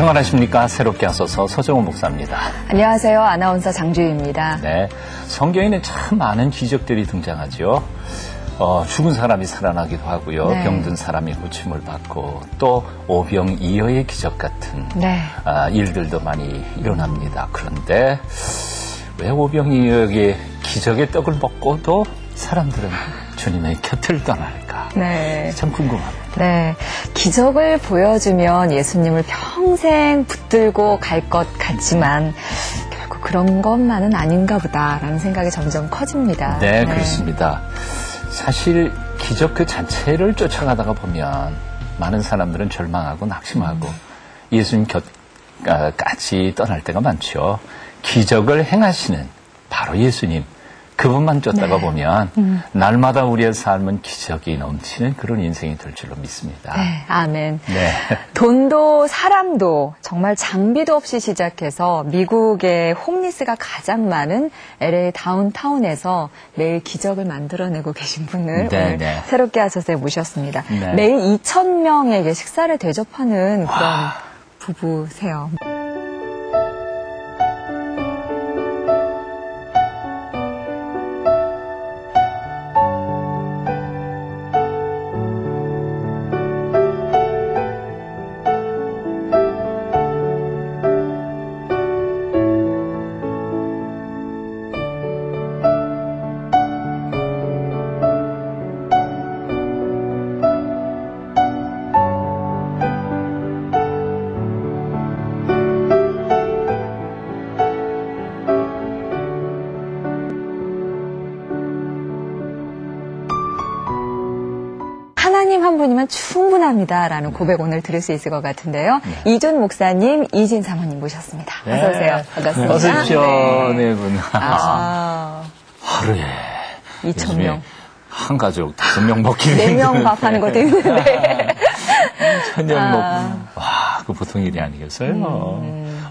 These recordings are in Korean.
평안하십니까? 새롭게 하소서 서정훈 목사입니다. 안녕하세요. 아나운서 장주희입니다. 네, 성경에는 참 많은 기적들이 등장하죠. 죽은 사람이 살아나기도 하고요. 네. 병든 사람이 고침을 받고 또 오병이어의 기적 같은 일들도 많이 일어납니다. 그런데 왜 오병이어의 기적의 떡을 먹고도 사람들은 주님의 곁을 떠날까? 네. 참 궁금합니다. 네. 기적을 보여주면 예수님을 평생 붙들고 갈 것 같지만 결국 그런 것만은 아닌가 보다라는 생각이 점점 커집니다. 네, 그렇습니다. 사실 기적 그 자체를 쫓아가다가 보면 많은 사람들은 절망하고 낙심하고 예수님 곁까지 떠날 때가 많죠. 기적을 행하시는 바로 예수님, 그분만 쫓다가 보면 날마다 우리의 삶은 기적이 넘치는 그런 인생이 될 줄로 믿습니다. 네, 아멘. 네. 돈도 사람도 정말 장비도 없이 시작해서 미국의 홈리스가 가장 많은 LA 다운타운에서 매일 기적을 만들어내고 계신 분을 오늘 새롭게 하소서에 모셨습니다. 네. 매일 2,000명에게 식사를 대접하는 그런 부부세요. 하나님 한 분이면 충분합니다라는 고백 오늘 들을 수 있을 것 같은데요. 네. 이준 목사님, 이진 사모님 모셨습니다. 네. 어서 오세요. 반갑습니다. 어서 오십시오. 네, 분. 하루에 2,000명. 한 가족 5명 먹기 4명 밥하는 것도 힘든데. 1,000명 먹고. 와, 그 보통 일이 아니겠어요.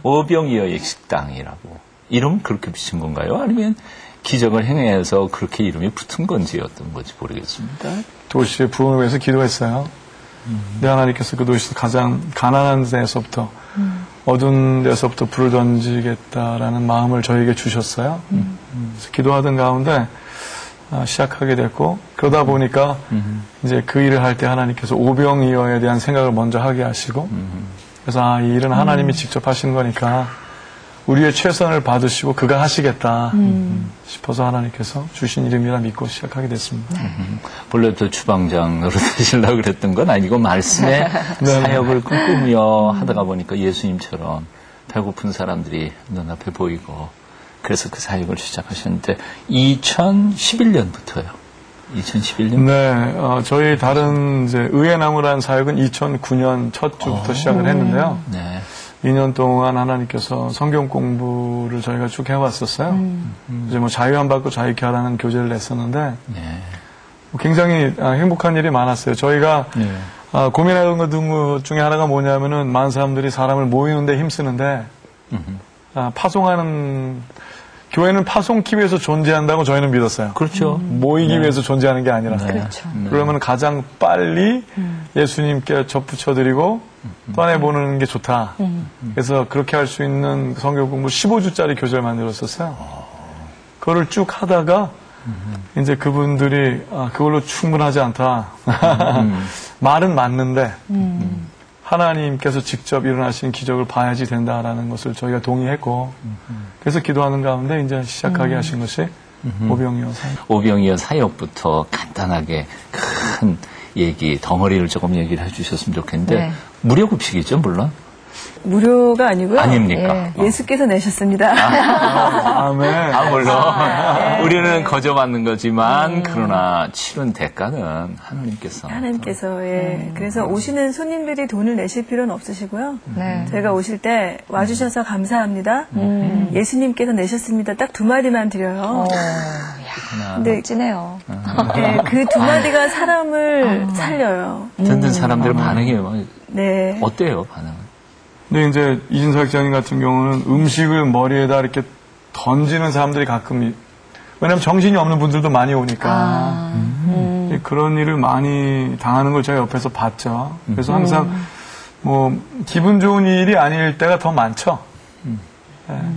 오병이어의 식당이라고. 이름 그렇게 붙인 건가요? 아니면 기적을 행해서 그렇게 이름이 붙은 건지 어떤 건지 모르겠습니다. 도시의 부흥을 위해서 기도했어요. 근데 하나님께서 그 도시에서 가장 가난한 데서부터 어두운 데서부터 불을 던지겠다라는 마음을 저에게 주셨어요. 그래서 기도하던 가운데 시작하게 됐고 그러다 보니까 이제 그 일을 할 때 하나님께서 오병이어에 대한 생각을 먼저 하게 하시고 그래서 이 일은 하나님이 직접 하시는 거니까 우리의 최선을 받으시고 그가 하시겠다 싶어서 하나님께서 주신 이름이라 믿고 시작하게 됐습니다. 본래 또 주방장으로 되시려고 그랬던 건 아니고 말씀에 사역을 꿈꾸며 하다가 보니까 예수님처럼 배고픈 사람들이 눈앞에 보이고 그래서 그 사역을 시작하셨는데 2011년부터요. 2011년? 네, 저희 다른 이제 의의 나무라는 사역은 2009년 첫 주부터 시작을 했는데요. 네. 2년 동안 하나님께서 성경 공부를 저희가 쭉 해왔었어요. 이제 뭐 자유함 받고 자유케 하라는 교재를 냈었는데 굉장히 행복한 일이 많았어요. 저희가 고민하던 것 중에 하나가 뭐냐면은 많은 사람들이 사람을 모이는데 힘쓰는데 파송하는 교회는 파송기 위해서 존재한다고 저희는 믿었어요. 그렇죠. 모이기 위해서 존재하는 게 아니라. 그렇죠. 그러면 가장 빨리 예수님께 접붙여드리고 떠내보는 게 좋다. 그래서 그렇게 할 수 있는 성경 공부 15주짜리 교재를 만들었었어요. 그거를 쭉 하다가 이제 그분들이 그걸로 충분하지 않다. 말은 맞는데 하나님께서 직접 일어나신 기적을 봐야지 된다라는 것을 저희가 동의했고 그래서 기도하는 가운데 이제 시작하게 하신 것이 오병이어 사역. 오병이어 사역부터 간단하게 큰 얘기, 덩어리를 조금 얘기를 해주셨으면 좋겠는데 무료급식이죠, 물론? 무료가 아니고요. 아닙니까? 예수께서 내셨습니다. 아멘. 물론. 우리는 거저받는 거지만, 그러나 치른 대가는 하나님께서. 그래서 오시는 손님들이 돈을 내실 필요는 없으시고요. 네. 저희가 오실 때 와주셔서 감사합니다. 예수님께서 내셨습니다. 딱 2마디만 드려요. 근데 멋지네요. 그 2마디가 사람을 살려요. 듣는 사람들의 반응이 네. 어때요, 반응은? 근데 이제 이진 사역자님 같은 경우는 음식을 머리에다 이렇게 던지는 사람들이 가끔 왜냐하면 정신이 없는 분들도 많이 오니까 그런 일을 많이 당하는 걸 제가 옆에서 봤죠. 그래서 항상 뭐 기분 좋은 일이 아닐 때가 더 많죠.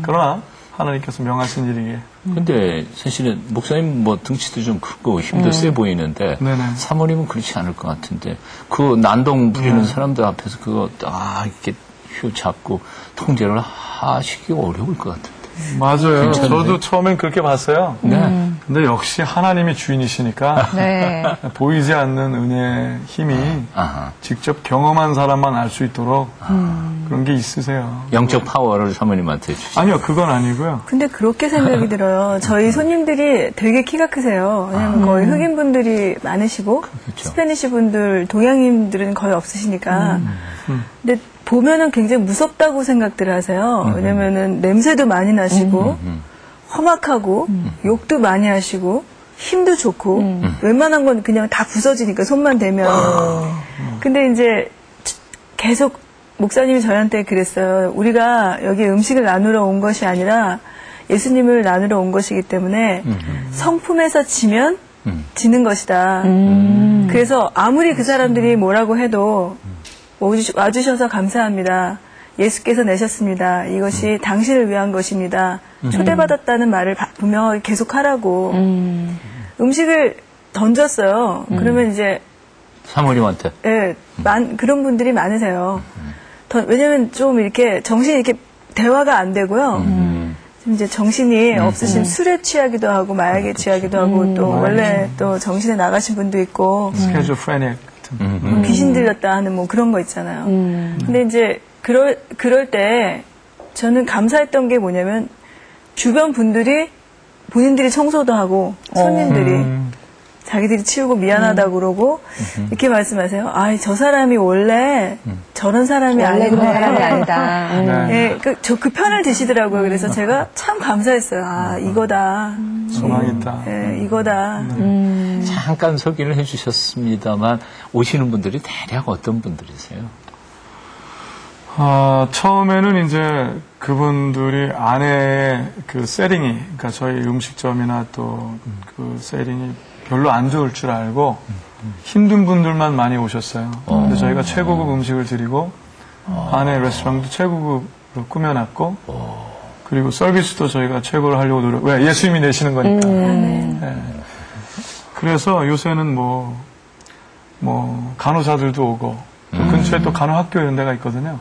그러나 하나님께서 명하신 일이기에. 근데 사실은 목사님 뭐 등치도 좀 크고 힘도 세 보이는데 네네. 사모님은 그렇지 않을 것 같은데 그 난동 부리는 사람들 앞에서 그거 딱 이렇게 휘 잡고 통제를 하시기 어려울 것 같은데. 맞아요. 괜찮은데? 저도 처음엔 그렇게 봤어요. 네. 근데 역시 하나님이 주인이시니까 네. 보이지 않는 은혜의 힘이 아하. 직접 경험한 사람만 알 수 있도록 그런 게 있으세요. 영적 파워를 사모님한테 주시죠. 아니요, 그건 아니고요. 근데 그렇게 생각이 들어요. 저희 손님들이 되게 키가 크세요. 왜냐면 거의 흑인 분들이 많으시고 그렇죠. 스페니시 분들, 동양인들은 거의 없으시니까. 근데 보면은 굉장히 무섭다고 생각들 하세요. 왜냐면은 냄새도 많이 나시고 험악하고 욕도 많이 하시고 힘도 좋고 웬만한 건 그냥 다 부서지니까 손만 대면. 근데 이제 계속 목사님이 저희한테 그랬어요. 우리가 여기 음식을 나누러 온 것이 아니라 예수님을 나누러 온 것이기 때문에 성품에서 지면 지는 것이다. 그래서 아무리 그 사람들이 뭐라고 해도 와주셔서 감사합니다. 예수께서 내셨습니다. 이것이 당신을 위한 것입니다. 초대받았다는 말을 분명하게 계속하라고. 음식을 던졌어요. 그러면 이제 사모님한테. 예, 그런 분들이 많으세요. 왜냐면 좀 이렇게 정신이 이렇게 대화가 안 되고요. 좀 이제 정신이 없으신 술에 취하기도 하고 마약에 취하기도 하고 또 원래 또 정신에 나가신 분도 있고 스케조프레닉 같은. 귀신 들렸다 하는 뭐 그런 거 있잖아요. 근데 이제 그럴 때 저는 감사했던 게 뭐냐면 주변 분들이 본인들이 청소도 하고 손님들이 자기들이 치우고 미안하다고 그러고 이렇게 말씀하세요. 아, 저 사람이 원래 저런 사람이 원래 아니네. 그런 사람이 아니다. 네, 그 편을 드시더라고요. 그래서 제가 참 감사했어요. 아, 이거다. 소망있다. 네, 이거다. 잠깐 소개를 해주셨습니다만 오시는 분들이 대략 어떤 분들이세요? 처음에는 이제 그분들이 안에 그 세팅이, 그러니까 저희 음식점이나 또 그 세팅이 별로 안 좋을 줄 알고 힘든 분들만 많이 오셨어요. 근데 저희가 최고급 음식을 드리고 안에 레스토랑도 최고급으로 꾸며놨고 그리고 서비스도 저희가 최고로 하려고 왜 예수님이 내시는 거니까. 네. 그래서 요새는 뭐 간호사들도 오고 근처에 또 간호학교 이런 데가 있거든요.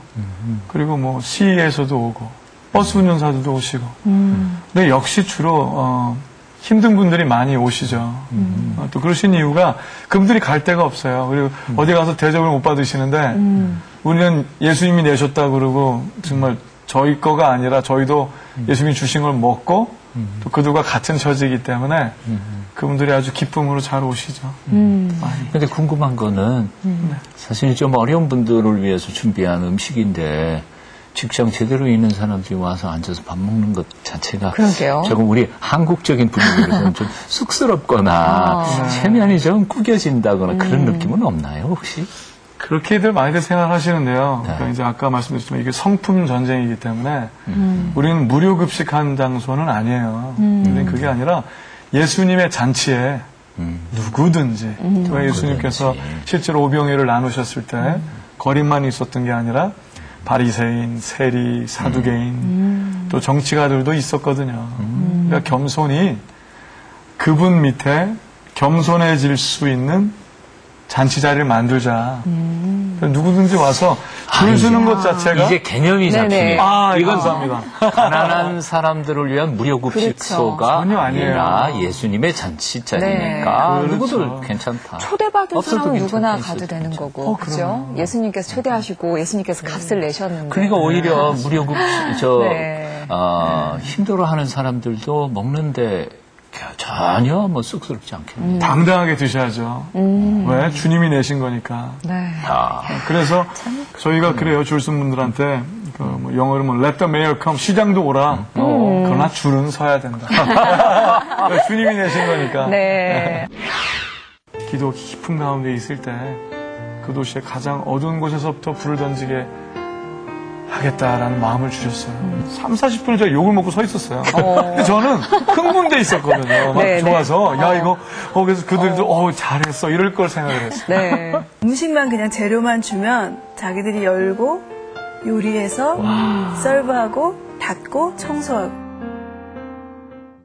그리고 뭐 시에서도 오고 버스 운전사들도 오시고. 근데 역시 주로 힘든 분들이 많이 오시죠. 또 그러신 이유가 그분들이 갈 데가 없어요. 그리고 어디 가서 대접을 못 받으시는데 우리는 예수님이 내셨다 그러고 정말 저희 거가 아니라 저희도 예수님이 주신 걸 먹고 또 그들과 같은 처지이기 때문에 그분들이 아주 기쁨으로 잘 오시죠. 근데 궁금한 거는 사실 좀 어려운 분들을 위해서 준비한 음식인데 직장 제대로 있는 사람들이 와서 앉아서 밥 먹는 것 자체가 그러게요. 조금 우리 한국적인 분위기로는 좀 쑥스럽거나 체면이 좀 구겨진다거나 그런 느낌은 없나요 혹시? 그렇게들 많이들 생각하시는데요. 그러니까 이제 아까 말씀드렸지만 이게 성품 전쟁이기 때문에 우리는 무료 급식한 장소는 아니에요. 우리는 그게 아니라 예수님의 잔치에 누구든지 왜 예수님께서 실제로 오병이어를 나누셨을 때 거리만 있었던 게 아니라 바리새인, 세리, 사두개인 또 정치가들도 있었거든요. 그러니까 겸손이 그분 밑에 겸손해질 수 있는 잔치 자리를 만들자. 누구든지 와서 줄 서는 것 자체가 이제 개념이 네네. 잡히네요. 이건 감사합니다. 가난한 사람들을 위한 무료급식소가 그렇죠. 전혀 아니라 예수님의 잔치 자리니까 네. 누구들 그렇죠. 괜찮다. 초대받은 없어도 사람은 누구나 괜찮다, 가도 있어도 되는 괜찮다. 거고, 그죠? 예수님께서 초대하시고 예수님께서 값을 내셨는데. 그러니까 오히려 무료급식 네. 힘들어하는 사람들도 먹는데 전혀 뭐 쑥스럽지 않겠네요. 당당하게 드셔야죠. 왜? 주님이 내신 거니까. 네. 그래서 저희가 그래요. 줄 쓴 분들한테 뭐 영어로 뭐 let the mayor come 시장도 오라. 그러나 줄은 서야 된다. 주님이 내신 거니까. 네. 기도 깊은 가운데 있을 때 그 도시의 가장 어두운 곳에서부터 불을 던지게 하겠다라는 마음을 주셨어요. 3, 40분을 제가 욕을 먹고 서 있었어요. 근데 저는 흥분돼 있었거든요. 막 네, 좋아서 야 이거 그래서 그들도 잘했어 이럴 걸 생각을 했어요. 네. 음식만 그냥 재료만 주면 자기들이 열고 요리해서 서브하고 닫고 청소하고.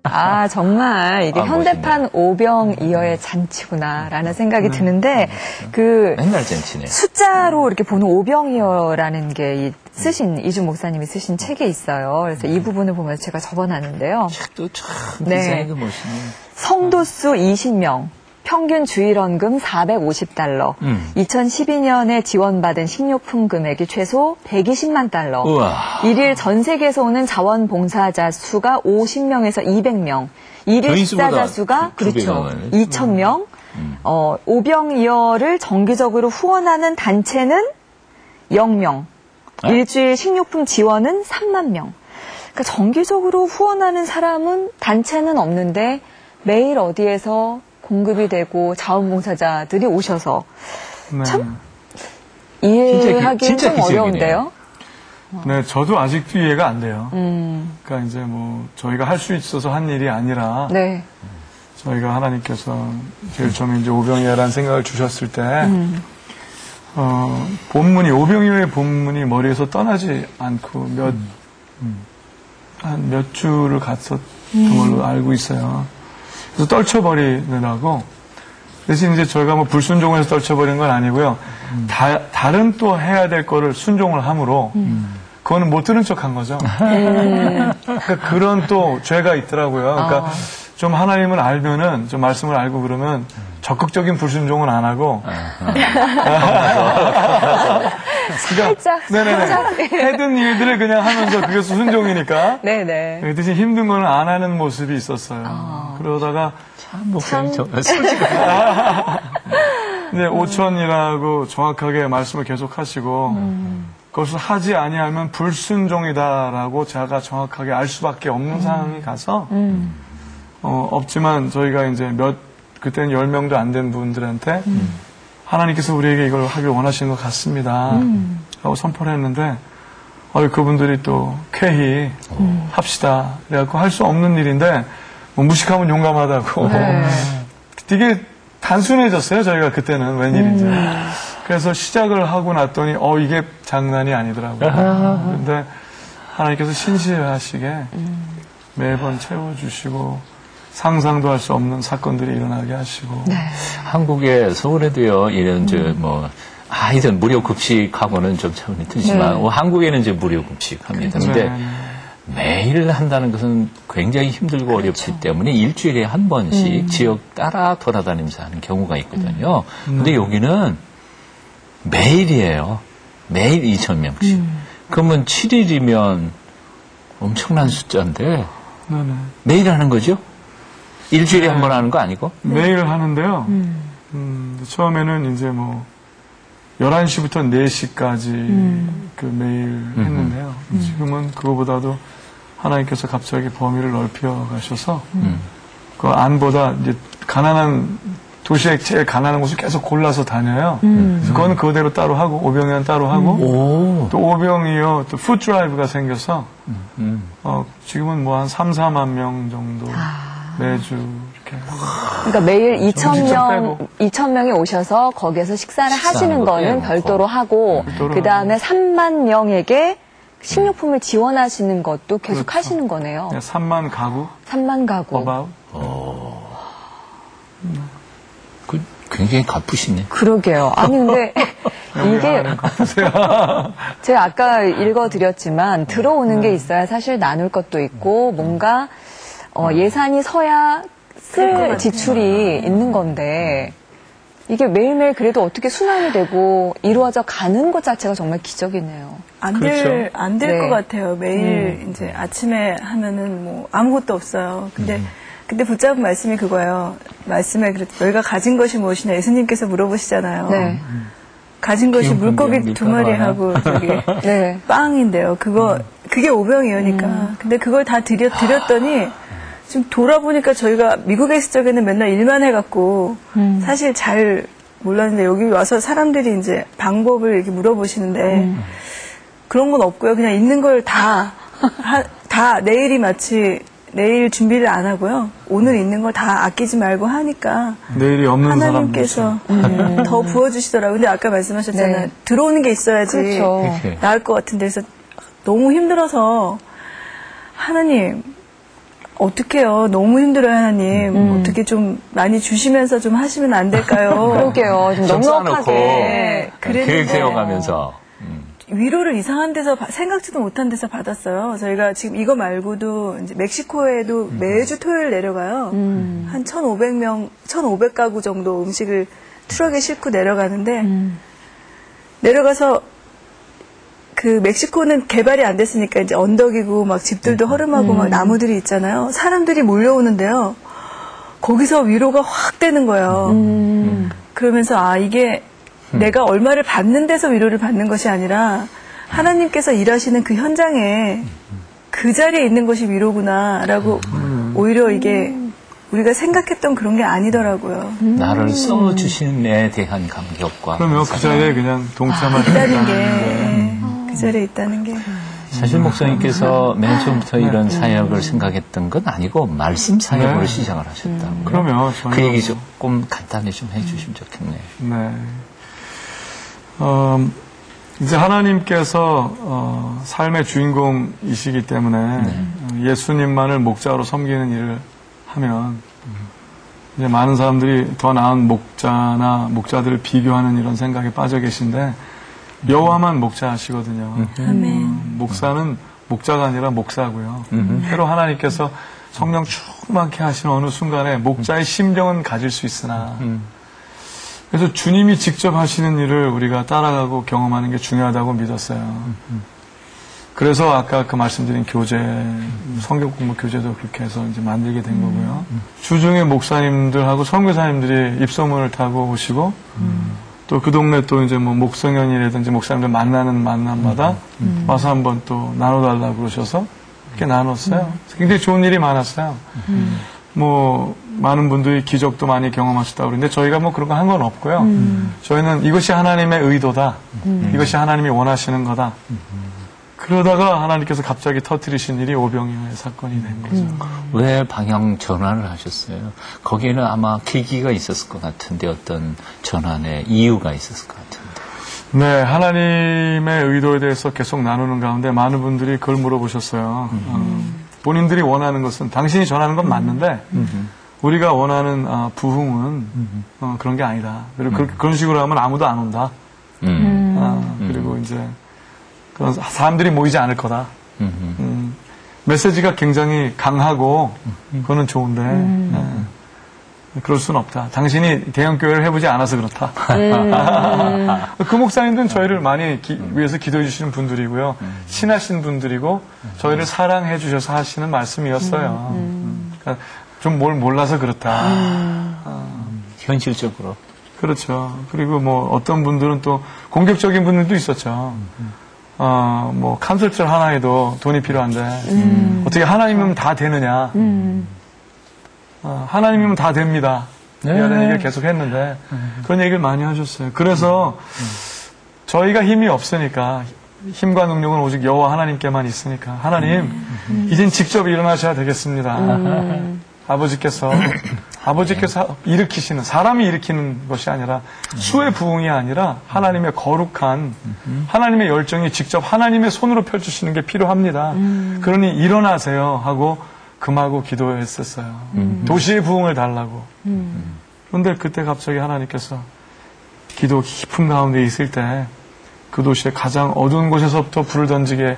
아, 정말 이게 아, 현대판 오병이어의 잔치구나라는 생각이 드는데 맨날 잔치네. 숫자로 이렇게 보는 오병이어라는 게 쓰신 이준 목사님이 쓰신 책에 있어요. 그래서 이 부분을 보면서 제가 적어놨는데요. 책도 참 네. 디자인도 멋있네. 성도수 20명, 평균 주일원금 $450, 2012년에 지원받은 식료품 금액이 최소 $120만, 우와. 일일 전 세계에서 오는 자원봉사자 수가 50명에서 200명, 일일 저희수보다 식사자 수가 두 배가 그렇죠 많네. 2,000명, 오병이어를 정기적으로 후원하는 단체는 0명, 일주일 식료품 지원은 3만 명. 그러니까 정기적으로 후원하는 사람은 단체는 없는데 매일 어디에서 공급이 되고 자원봉사자들이 오셔서 네. 참 이해하기 진짜 좀 기적이네요. 어려운데요. 네, 저도 아직도 이해가 안 돼요. 그러니까 이제 뭐 저희가 할 수 있어서 한 일이 아니라 네. 저희가 하나님께서 제일 처음에 이제 오병이어라는 생각을 주셨을 때 오병이어의 본문이 머리에서 떠나지 않고 한 몇 주를 갔었던 걸로 알고 있어요. 그래서 떨쳐버리느라고. 대신 이제 저희가 뭐 불순종을 해서 떨쳐버린 건 아니고요. 다른 또 해야 될 거를 순종을 함으로, 그거는 못 들은 척 한 거죠. 그러니까 그런 또 죄가 있더라고요. 그러니까 좀 하나님을 알면은, 좀 말씀을 알고 그러면 적극적인 불순종은 안 하고, 살짝. 네네네. 해든 일들을 그냥 하면서 그게 순종이니까. 네네. 그 대신 힘든 거는 안 하는 모습이 있었어요. 그러다가 참 목사님 정말 솔직하게. 이제 5천이라고 정확하게 말씀을 계속 하시고 그것을 하지 아니하면 불순종이다라고 제가 정확하게 알 수밖에 없는 상황이 가서 없지만 저희가 이제 그때는 10명도 안 된 분들한테 하나님께서 우리에게 이걸 하길 원하시는 것 같습니다. 라고 선포를 했는데 그분들이 또 쾌히 합시다. 그래갖고 할 수 없는 일인데 뭐 무식하면 용감하다고. 되게 단순해졌어요. 저희가 그때는 웬일인지. 그래서 시작을 하고 났더니 이게 장난이 아니더라고요. 그런데 하나님께서 신실하시게 매번 채워주시고 상상도 할 수 없는 사건들이 일어나게 하시고. 한국에 서울에도요, 이런, 아이들 무료 급식하고는 좀 차원이 틀리지만, 한국에는 이제 무료 급식합니다. 근데 매일 한다는 것은 굉장히 힘들고 어렵기 때문에 일주일에 한 번씩 지역 따라 돌아다니면서 하는 경우가 있거든요. 근데 여기는 매일이에요. 매일 2,000명씩. 그러면 7일이면 엄청난 숫자인데, 매일 하는 거죠? 일주일에 한 번 하는 거 아니고? 매일 하는데요. 처음에는 이제 11시부터 4시까지 매일 했는데요. 지금은 그거보다도 하나님께서 갑자기 범위를 넓혀 가셔서 그 안보다 이제 도시의 제일 가난한 곳을 계속 골라서 다녀요. 그거는 그대로 따로 하고 오병이어는 따로 하고 또 오병이어 또 푸드드라이브가 생겨서 지금은 한 3, 4만 명 정도 매주 이렇게. 그러니까 매일 2,000명이 오셔서 거기에서 식사를 하시는 거는 별도로 하고, 그 다음에 3만 명에게 식료품을 지원하시는 것도 계속 하시는 거네요. 3만 가구? 3만 가구. 굉장히 갚으시네. 그러게요. 아니, 근데 이게 제가 아까 읽어드렸지만 들어오는 게 있어야 사실 나눌 것도 있고 뭔가 예산이 서야 쓸 지출이 있는 건데 이게 매일매일 그래도 어떻게 순환이 되고 이루어져 가는 것 자체가 정말 기적이네요. 안 될 것 같아요. 매일 이제 아침에 하면은 아무것도 없어요. 근데 그때 붙잡은 말씀이 그거예요. 말씀에 너희가 가진 것이 무엇이냐 예수님께서 물어보시잖아요. 네. 가진 것이 물고기 2마리하고 빵인데요. 그게 오병이어니까. 근데 그걸 다 드렸더니 지금 돌아보니까 저희가 미국에 있을 적에는 맨날 일만 해갖고 사실 잘 몰랐는데 여기 와서 사람들이 이제 방법을 이렇게 물어보시는데 그런 건 없고요. 그냥 있는 걸 다 내일이 마치 내일 준비를 안 하고요. 오늘 있는 걸 다 아끼지 말고 하니까 내일이 없는 하나님께서 더 부어주시더라고요. 근데 아까 말씀하셨잖아요. 네. 들어오는 게 있어야지 그렇죠. 나을 것 같은데 그래서 너무 힘들어서 하나님 어떡해요. 너무 힘들어요, 하나님. 어떻게 좀 많이 주시면서 좀 하시면 안 될까요? 그러게요. 좀 넉넉하게. 계획 세워가면서. 위로를 이상한 데서 생각지도 못한 데서 받았어요. 저희가 지금 이거 말고도 이제 멕시코에도 매주 토요일 내려가요. 한 1,500명, 1,500가구 정도 음식을 트럭에 싣고 내려가는데 내려가서 그 멕시코는 개발이 안 됐으니까 이제 언덕이고 막 집들도 허름하고 막 나무들이 있잖아요. 사람들이 몰려오는데요. 거기서 위로가 확 되는 거예요. 그러면서 아 이게 내가 얼마를 받는 데서 위로를 받는 것이 아니라 하나님께서 일하시는 그 현장에 그 자리에 있는 것이 위로구나라고 오히려 이게 우리가 생각했던 그런 게 아니더라고요. 나를 써주시는 에 대한 감격과. 그러면 그 자리에 그냥 동참하시는 있다는 게 그 자리에 있다는 게 사실 목사님께서 맨 처음부터 이런 사역을 생각했던 건 아니고 말씀 사역으로 네. 시작을 하셨다고요. 그러면 그 얘기 조금 간단히 좀 해주시면 좋겠네요. 네. 이제 하나님께서 삶의 주인공이시기 때문에 예수님만을 목자로 섬기는 일을 하면 이제 많은 사람들이 더 나은 목자나 목자들을 비교하는 이런 생각에 빠져 계신데 여호와만 목자하시거든요. 목사는 목자가 아니라 목사고요. 때로 하나님께서 성령 충만케 하시는 어느 순간에 목자의 심정은 가질 수 있으나 그래서 주님이 직접 하시는 일을 우리가 따라가고 경험하는 게 중요하다고 믿었어요. 그래서 아까 그 말씀드린 교재, 성경 공부 교재도 그렇게 해서 이제 만들게 된 거고요. 주중에 목사님들하고 선교사님들이 입소문을 타고 오시고 또 그 동네 또 이제 뭐 목성연이라든지 목사님들 만나는 만남마다 와서 한번 또 나눠달라고 그러셔서 그렇게 나눴어요. 굉장히 좋은 일이 많았어요. 뭐 많은 분들이 기적도 많이 경험하셨다고 그러는데 저희가 뭐 그런 거 한 건 없고요. 저희는 이것이 하나님의 의도다. 이것이 하나님이 원하시는 거다. 그러다가 하나님께서 갑자기 터뜨리신 일이 오병이어의 사건이 된 거죠. 왜 방향 전환을 하셨어요? 거기에는 아마 계기가 있었을 것 같은데 어떤 전환의 이유가 있었을 것 같은데. 네, 하나님의 의도에 대해서 계속 나누는 가운데 많은 분들이 그걸 물어보셨어요. 본인들이 원하는 것은 당신이 전하는 건 맞는데 우리가 원하는 부흥은 그런 게 아니다. 그리고 그런 식으로 하면 아무도 안 온다. 그리고 이제 그런 사람들이 모이지 않을 거다. 메시지가 굉장히 강하고 그거는 좋은데 그럴 수는 없다. 당신이 대형교회를 해보지 않아서 그렇다. 그 목사님들은 저희를 많이 위해서 기도해 주시는 분들이고요. 친하신 분들이고 저희를 사랑해 주셔서 하시는 말씀이었어요. 그러니까 좀 뭘 몰라서 그렇다. 현실적으로. 그렇죠. 그리고 뭐 어떤 분들은 또 공격적인 분들도 있었죠. 뭐 칸설절 하나에도 돈이 필요한데 어떻게 하나님이면 다 되느냐. 하나님이면 다 됩니다. 이런 얘기를 계속 했는데 그런 얘기를 많이 하셨어요. 그래서 저희가 힘이 없으니까 힘과 능력은 오직 여호와 하나님께만 있으니까 하나님 이젠 직접 일어나셔야 되겠습니다. 아버지께서 일으키시는 사람이 일으키는 것이 아니라 수의 부흥이 아니라 하나님의 거룩한 하나님의 열정이 직접 하나님의 손으로 펼치시는 게 필요합니다. 그러니 일어나세요 하고 금하고 기도했었어요. 도시의 부흥을 달라고. 그런데 그때 갑자기 하나님께서 기도 깊은 가운데 있을 때 그 도시의 가장 어두운 곳에서부터 불을 던지게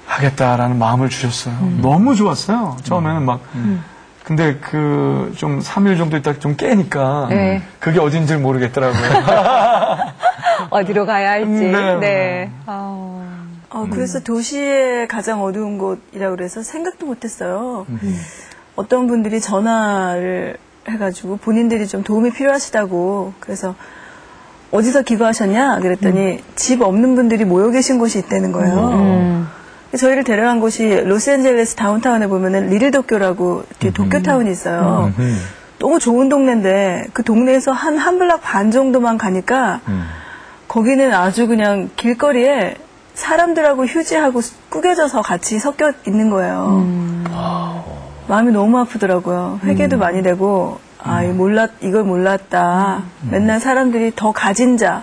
하겠다라는 마음을 주셨어요. 너무 좋았어요. 처음에는 막 근데 그 좀 3일 정도 있다 좀 깨니까 그게 어딘지 모르겠더라고요. 어디로 가야 할지. 네. 네. 그래서 도시의 가장 어두운 곳이라고 그래서 생각도 못했어요. 어떤 분들이 전화를 해가지고 본인들이 좀 도움이 필요하시다고 그래서 어디서 기도하셨냐 그랬더니 집 없는 분들이 모여 계신 곳이 있다는 거예요. 저희를 데려간 곳이 로스앤젤레스 다운타운에 보면은 리들도쿄라고 이렇게 도쿄타운이 있어요. 너무 좋은 동네인데 그 동네에서 한 블락 반 정도만 가니까 거기는 아주 그냥 길거리에 사람들하고 휴지하고 구겨져서 같이 섞여 있는 거예요. 마음이 너무 아프더라고요. 회개도 많이 되고, 이걸 몰랐다. 맨날 사람들이 더 가진 자,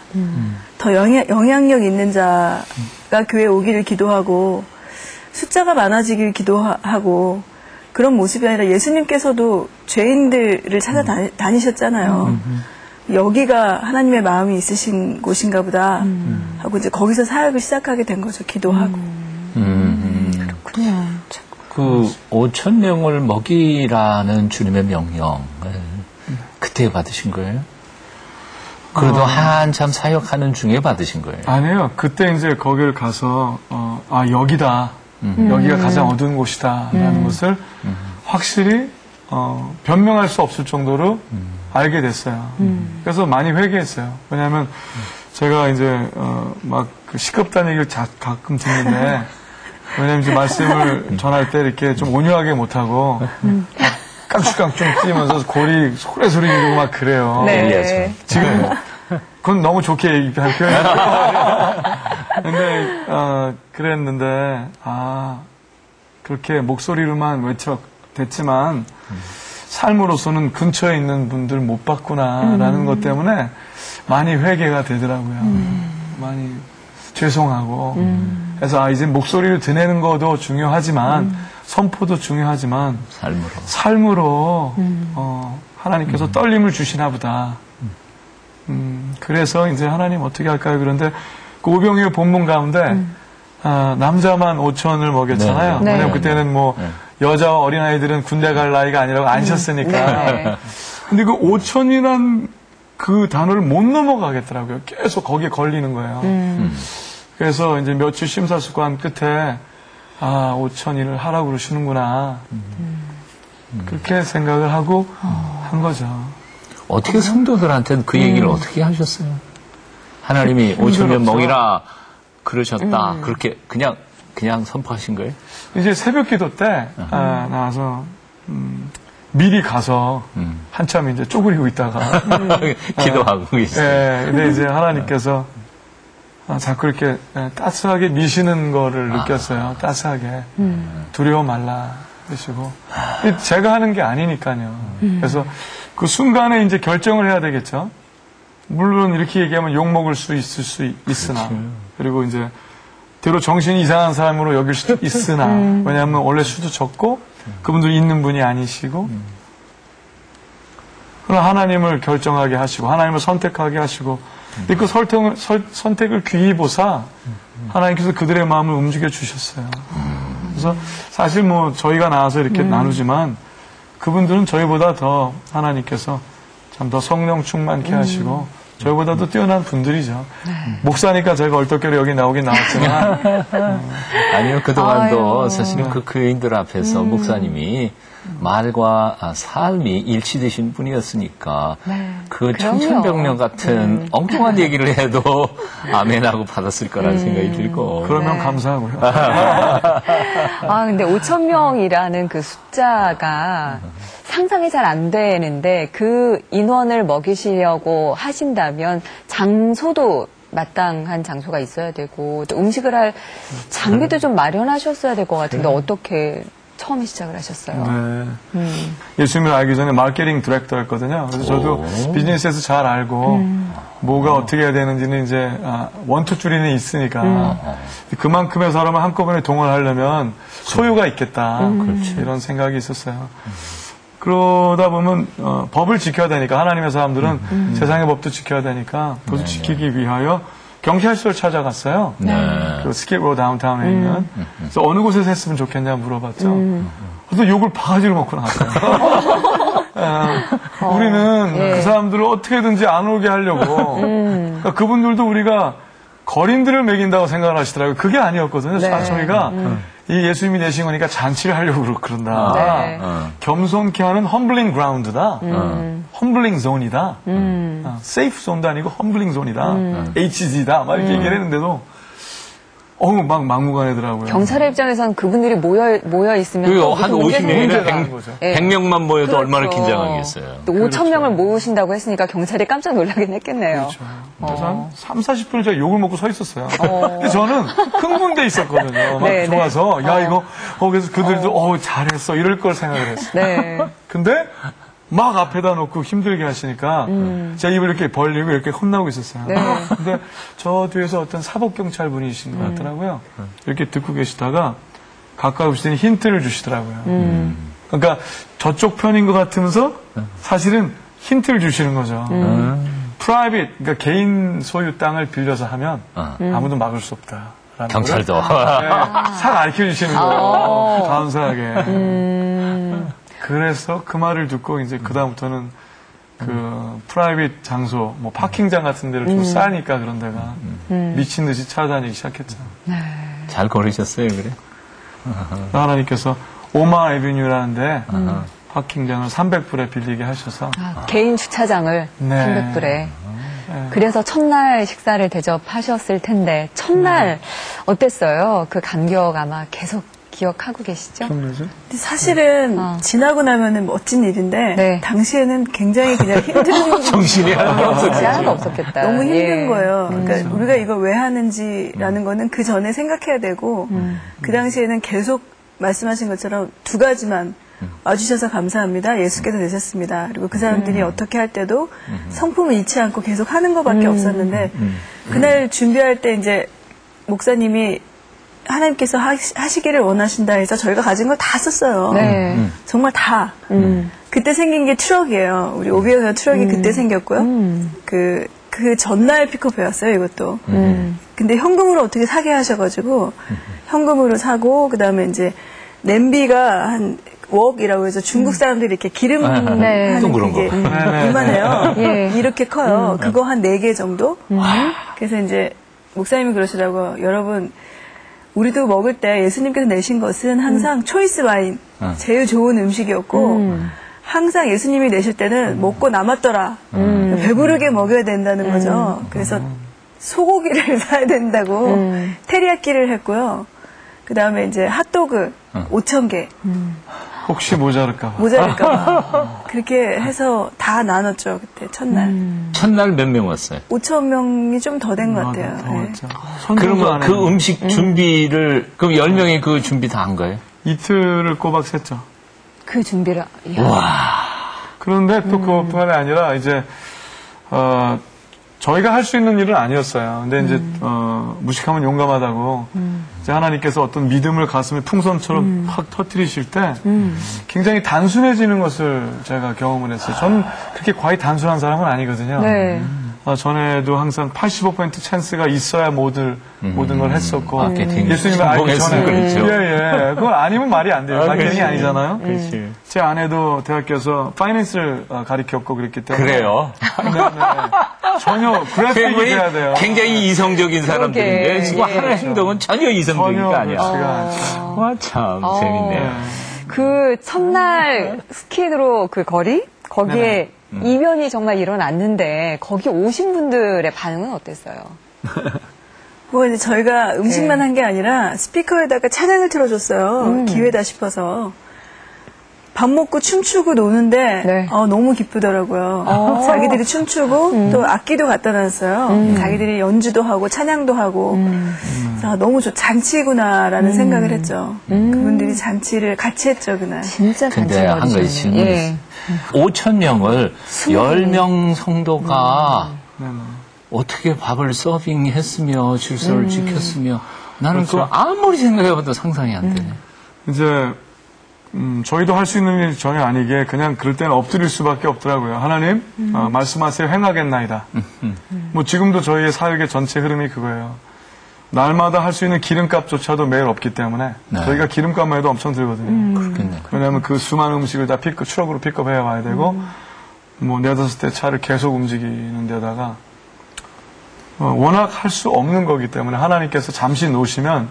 더 영향력 있는 자가 교회에 오기를 기도하고, 숫자가 많아지길 기도하고, 그런 모습이 아니라 예수님께서도 죄인들을 찾아다니셨잖아요. 여기가 하나님의 마음이 있으신 곳인가 보다 하고 이제 거기서 사역을 시작하게 된 거죠. 기도하고. 그렇군요. 그 5천 명을 먹이라는 주님의 명령을 그때 받으신 거예요? 그래도 한참 사역하는 중에 받으신 거예요? 아니에요. 그때 이제 거기를 가서 여기다. 여기가 가장 어두운 곳이다라는 것을 확실히 변명할 수 없을 정도로 알게 됐어요. 그래서 많이 회개했어요. 왜냐하면 제가 이제 막 그 시끄럽다는 얘기를 가끔 듣는데 왜냐하면 이제 말씀을 전할 때 이렇게 좀 온유하게 못하고 깡충깡충 뛰면서 골이 소리 지르고 막 그래요. 네. 지금 그건 너무 좋게 얘기한 표현이에요. 근데 그랬는데 그렇게 목소리로만 됐지만 삶으로서는 근처에 있는 분들 못 봤구나라는 것 때문에 많이 회개가 되더라고요. 많이 죄송하고 그래서 이제 목소리를 드내는 것도 중요하지만 선포도 중요하지만 삶으로 하나님께서 떨림을 주시나 보다. 그래서 이제 하나님 어떻게 할까요? 그런데 그 오병이어 본문 가운데 남자만 5천을 먹였잖아요. 네. 왜냐면 그때는 뭐 여자와 어린아이들은 군대 갈 나이가 아니라고 안 쉬었으니까. 네. 근데 그 5천이란 그 단어를 못 넘어가겠더라고요. 계속 거기에 걸리는 거예요. 그래서 이제 며칠 심사숙고한 끝에 5천일을 하라고 그러시는구나. 그렇게 생각을 하고 한 거죠. 어떻게 성도들한테는 그 얘기를 어떻게 하셨어요? 하나님이 5천 명 먹이라 그러셨다. 그렇게 그냥 선포하신 거예요? 이제 새벽 기도 때 나와서 미리 가서 한참 이제 쪼그리고 있다가 기도하고 계시죠. 근데 이제 하나님께서 자꾸 이렇게 따스하게 미시는 거를 느꼈어요. 따스하게 두려워 말라 그러시고 제가 하는 게 아니니까요. 그래서 그 순간에 이제 결정을 해야 되겠죠. 물론 이렇게 얘기하면 욕 먹을 수 있을 수 있으나 그리고 이제 대로 정신이 이상한 사람으로 여길 수도 있으나 왜냐하면 원래 수도 적고 그분들이 있는 분이 아니시고 그러나 하나님을 결정하게 하시고 하나님을 선택하게 하시고 근데 그 선택을 귀히 보사 하나님께서 그들의 마음을 움직여 주셨어요. 그래서 사실 뭐 저희가 나와서 이렇게 나누지만 그분들은 저희보다 더 하나님께서 참 더 성령 충만케 하시고 저희보다도 뛰어난 분들이죠. 목사니까 제가 얼떨결에 여기 나오긴 나왔지만 아니요, 그동안도 사실은 그 교인들 앞에서 목사님이 말과 삶이 일치되신 분이었으니까 그 청천벽력 같은 엉뚱한 얘기를 해도 아멘하고 받았을 거라는 생각이 들고 그러면 감사하고요. 근데 5천 명이라는 그 숫자가 상상이 잘 안 되는데 그 인원을 먹이시려고 하신다면 장소도 마땅한 장소가 있어야 되고 또 음식을 할 장비도 좀 마련하셨어야 될 것 같은데 어떻게 처음에 시작을 하셨어요? 예수님을 알기 전에 마케팅 디렉터였거든요. 그래서 저도 비즈니스에서 잘 알고 뭐가 어떻게 해야 되는지는 이제 원투 줄이는 있으니까 그만큼의 사람을 한꺼번에 동원하려면 소요가 있겠다. 이런 생각이 있었어요. 그러다 보면 법을 지켜야 되니까 하나님의 사람들은 세상의 법도 지켜야 되니까 그것을 지키기 위하여 경찰서를 찾아갔어요. 그 스킵로 다운타운에 있는. 그래서 어느 곳에서 했으면 좋겠냐 물어봤죠. 그래서 욕을 바가지로 먹고 나왔어요. 우리는 그 사람들을 어떻게든지 안 오게 하려고. 그러니까 그분들도 우리가 거린들을 먹인다고 생각을 하시더라고요. 그게 아니었거든요. 저희가 이 예수님이 내신 거니까 잔치를 하려고 그런다. 겸손케 하는 험블링 그라운드다. 험블링 존이다. 세이프 존도 아니고 험블링 존이다. HZ다. 막 이렇게 얘기를 했는데도 막 막무가내더라고요. 경찰의 입장에서는 그분들이 모여 있으면 그리고 한 50명이나 나는 거죠. 100명만 모여도 그렇죠. 얼마나 긴장하겠어요. 또 5천 명을 모으신다고 했으니까 경찰이 깜짝 놀라긴 했겠네요. 그렇죠. 그래서 한 3, 40분을 제가 욕을 먹고 서 있었어요. 근데 저는 흥분돼 있었거든요. 막 네, 좋아서, 야, 이거, 그래서 그들도, 잘했어. 이럴 걸 생각을 했어요. 네. 근데 막 앞에다 놓고 힘들게 하시니까 제가 입을 이렇게 벌리고 이렇게 혼나고 있었어요. 네. 근데 저 뒤에서 어떤 사법경찰 분이신 것 같더라고요. 이렇게 듣고 계시다가 가까이 오시더니 힌트를 주시더라고요. 그러니까 저쪽 편인 것 같으면서 사실은 힌트를 주시는 거죠. 프라이빗, 그러니까 개인 소유 땅을 빌려서 하면 아무도 막을 수 없다. 경찰도. 싹 알려 주시는 거예요. 감사하게. 그래서 그 말을 듣고 이제 그다음부터는 그 프라이빗 장소, 뭐 파킹장 같은 데를 좀 싸니까 그런 데가 미친 듯이 찾아다니기 시작했죠. 잘 고르셨어요, 그래? 하나님께서 오마 에비뉴라는데 파킹장을 300불에 빌리게 하셔서 개인 주차장을 네. 300불에. 그래서 첫날 식사를 대접하셨을 텐데 첫날 어땠어요? 그 감격 아마 계속 기억하고 계시죠? 기억나죠? 근데 사실은 지나고 나면은 멋진 일인데 네. 당시에는 굉장히 그냥 힘든 정신이 하나도 없었지, 하나도 없었겠죠. 없었겠다. 너무 힘든 예. 거예요. 그러니까 우리가 이걸 왜 하는지라는 거는 그 전에 생각해야 되고 그 당시에는 계속 말씀하신 것처럼 두 가지만 와주셔서 감사합니다. 예수께서 되셨습니다. 그리고 그 사람들이 어떻게 할 때도 성품을 잃지 않고 계속 하는 것밖에 없었는데 그날 준비할 때 이제 목사님이 하나님께서 하시기를 원하신다 해서 저희가 가진 걸 다 썼어요. 네. 정말 다. 그때 생긴 게 트럭이에요. 우리 오비어서 트럭이 그때 생겼고요. 그 전날 픽업해왔어요, 이것도. 근데 현금으로 어떻게 사게 하셔가지고, 현금으로 사고, 그 다음에 이제, 냄비가 한, 웍이라고 해서 중국 사람들이 이렇게 기름 네. 하는 그런 그게 거. 이만해요. 예. 이렇게 커요. 그거 한 4개 정도? 그래서 이제, 목사님이 그러시더라고요. 여러분, 우리도 먹을 때 예수님께서 내신 것은 항상 초이스 와인, 제일 좋은 음식이었고, 항상 예수님이 내실 때는 먹고 남았더라. 배부르게 먹여야 된다는 거죠. 그래서 소고기를 사야 된다고 테리야끼를 했고요. 그 다음에 이제 핫도그 5,000개. 혹시 모자랄까? 모자랄까봐. 그렇게 해서 다 나눴죠, 그때, 첫날. 첫날 몇 명 왔어요? 5,000명이 좀 더 된 것 같아요. 더 네. 왔죠. 그러면 그 음식 준비를, 그럼 10명이 그 준비 다 한 거예요? 이틀을 꼬박 샜죠. 그 준비를. 이야. 그런데 또 그것뿐만이 아니라 이제 저희가 할 수 있는 일은 아니었어요. 근데 이제 무식하면 용감하다고 이제 하나님께서 어떤 믿음을 가슴에 풍선처럼 확 터뜨리실 때 굉장히 단순해지는 것을 제가 경험을 했어요. 저는 그렇게 과히 단순한 사람은 아니거든요. 네. 전에도 항상 85% 찬스가 있어야 모든 걸 했었고 마케팅 예수님을 알기 전에 그렇죠. 예. 그건 아니면 말이 안 돼요. 마케팅이 그렇지. 아니잖아요. 그렇지. 제 아내도 대학교에서 파이낸스를 가르쳤고 그랬기 때문에 그래요. 네. 전혀 그래픽이 돼야 돼요. 굉장히 이성적인 사람들인데 그러게. 지금 하는 예. 행동은 전혀 이성적인 전혀 게 아니야. 그렇지가 않죠. 와, 참 재밌네요. 그 첫날 스키드로 그 거리? 거기에 이변이 정말 일어났는데 거기 오신 분들의 반응은 어땠어요? 뭐 이제 저희가 음식만 네. 한 게 아니라 스피커에다가 찬양을 틀어줬어요. 기회다 싶어서. 밥 먹고 춤추고 노는데 네. 너무 기쁘더라고요. 자기들이 춤추고 또 악기도 갖다 놨어요. 자기들이 연주도 하고 찬양도 하고 그래서 너무 잔치구나라는 생각을 했죠. 그분들이 잔치를 같이 했죠 그날. 진짜 근데 한 가지 잔치거리시네. 질문이 예. 5,000명을 10명 성도가 네네. 어떻게 밥을 서빙했으며 질서를 지켰으며 나는 그거 아무리 생각해봐도 상상이 안 되네. 이제 저희도 할 수 있는 일이 전혀 아니게 그냥 그럴 때는 엎드릴 수밖에 없더라고요. 하나님 말씀하세요 행하겠나이다. 뭐 지금도 저희의 사역의 전체 흐름이 그거예요. 날마다 할 수 있는 기름값조차도 매일 없기 때문에 네. 저희가 기름값만 해도 엄청 들거든요. 그렇겠네. 왜냐하면 그 수많은 음식을 다 트럭으로 픽업해 와야 되고 뭐 4-5대 차를 계속 움직이는 데다가 워낙 할 수 없는 거기 때문에 하나님께서 잠시 놓으시면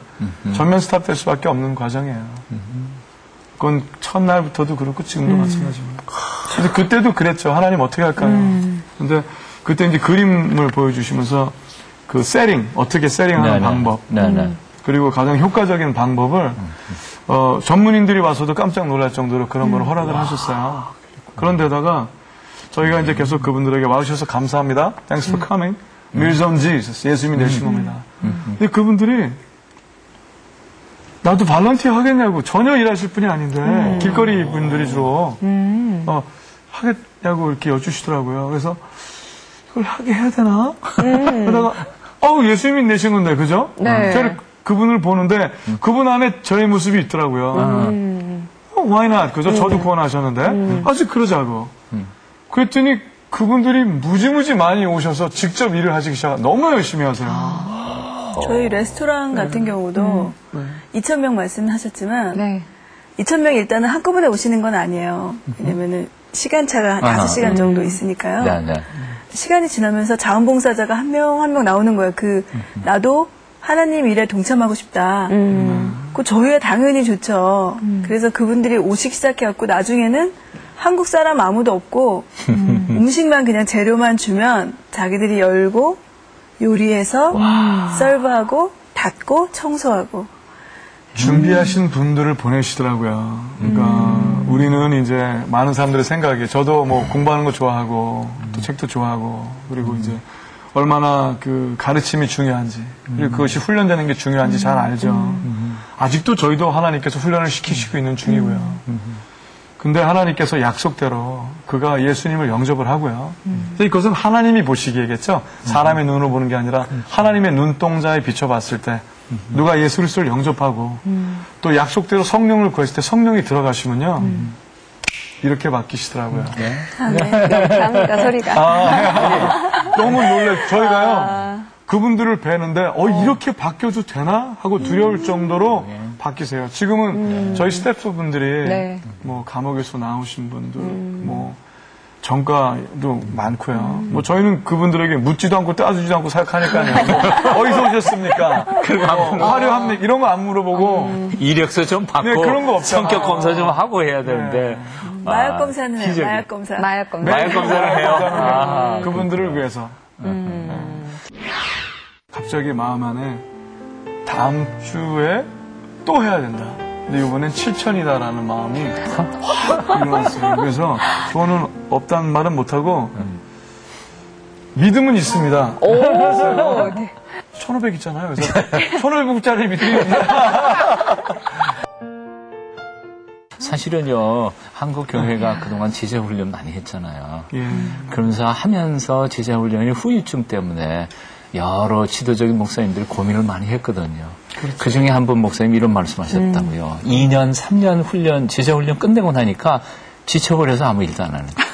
전면 스탑될 수밖에 없는 과정이에요. 그건 첫날부터도 그렇고 지금도 마찬가지입니다. 근데 그때도 그랬죠. 하나님 어떻게 할까요? 근데 그때 이제 그림을 보여주시면서 그 세팅, 어떻게 세팅하는 네네. 방법. 네네. 그리고 가장 효과적인 방법을 전문인들이 와서도 깜짝 놀랄 정도로 그런 걸 허락을 하셨어요. 그런데다가 저희가 이제 계속 그분들에게 와주셔서 감사합니다. Thanks for coming. Mirrors on Jesus. 예수님이 내신 겁니다. 근데 그분들이 나도 발런티어 하겠냐고 전혀 일하실 분이 아닌데 길거리 분들이 주로 하겠냐고 이렇게 여쭈시더라고요. 그래서 이걸 하게 해야 되나? 그러다가 예수님이 내신 건데 그죠? 네. 저를 그분을 보는데 그분 안에 저의 모습이 있더라고요. Why not? 그죠? 저도 구원하셨는데 아직 그러자고. 그랬더니 그분들이 무지무지 많이 오셔서 직접 일을 하시기 시작. 너무 열심히 하세요. 저희 레스토랑 같은 경우도 2,000명 말씀하셨지만 네. 2,000명 일단은 한꺼번에 오시는 건 아니에요. 왜냐면은 시간차가 한 5시간 정도 있으니까요. 네, 네. 시간이 지나면서 자원봉사자가 한 명 한 명 나오는 거예요. 나도 하나님 일에 동참하고 싶다. 그 저희야 당연히 좋죠. 그래서 그분들이 오시기 시작해갖고 나중에는 한국 사람 아무도 없고 음식만 그냥 재료만 주면 자기들이 열고 요리해서 서브하고 닫고 청소하고 준비하신 분들을 보내시더라고요. 그러니까 우리는 이제 많은 사람들의 생각에 저도 뭐 공부하는 거 좋아하고 또 책도 좋아하고 그리고 이제 얼마나 그 가르침이 중요한지 그리고 그것이 훈련되는 게 중요한지 잘 알죠. 아직도 저희도 하나님께서 훈련을 시키시고 있는 중이고요. 근데 하나님께서 약속대로 그가 예수님을 영접을 하고요. 이것은 하나님이 보시기에겠죠. 사람의 눈으로 보는 게 아니라 하나님의 눈동자에 비춰봤을 때 누가 예수 그리스도를 영접하고 또 약속대로 성령을 구했을 때 성령이 들어가시면요. 이렇게 바뀌시더라고요. 네. 감사합니다, 소리가. 너무 놀래. 저희가요. 그분들을 뵈는데 이렇게 바뀌어도 되나? 하고 두려울 정도로 바뀌세요. 지금은 저희 스태프분들이 네. 뭐 감옥에서 나오신 분들 뭐 전과도 많고요. 뭐 저희는 그분들에게 묻지도 않고 따지지도 않고 생각하니까요. 뭐 어디서 오셨습니까? 화려합니까? 이런 거 안 물어보고 이력서 좀 받고 네, 그런 거 없잖아요. 성격 검사 좀 하고 해야 되는데 마약 검사는 해요. 기적이. 마약 검사. 마약 검사. 마약 검사를 해요. 그분들을 위해서. 갑자기 마음 안에 다음 주에 또 해야 된다. 근데 이번엔 7천이다라는 마음이 확 일어났어요. 그래서 돈은 없다는 말은 못하고 믿음은 있습니다. 오, 네. 1,500 있잖아요. 그래서 1,500짜리 믿음이 사실은요, 한국 교회가 그동안 제자훈련 많이 했잖아요. 예. 그러면서 하면서 제자훈련의 후유증 때문에 여러 지도적인 목사님들이 고민을 많이 했거든요. 그 중에 한 분 목사님이 이런 말씀 하셨다고요. 2년, 3년 훈련, 제자훈련 끝내고 나니까 지쳐버려서 아무 일도 안 하는 거예요.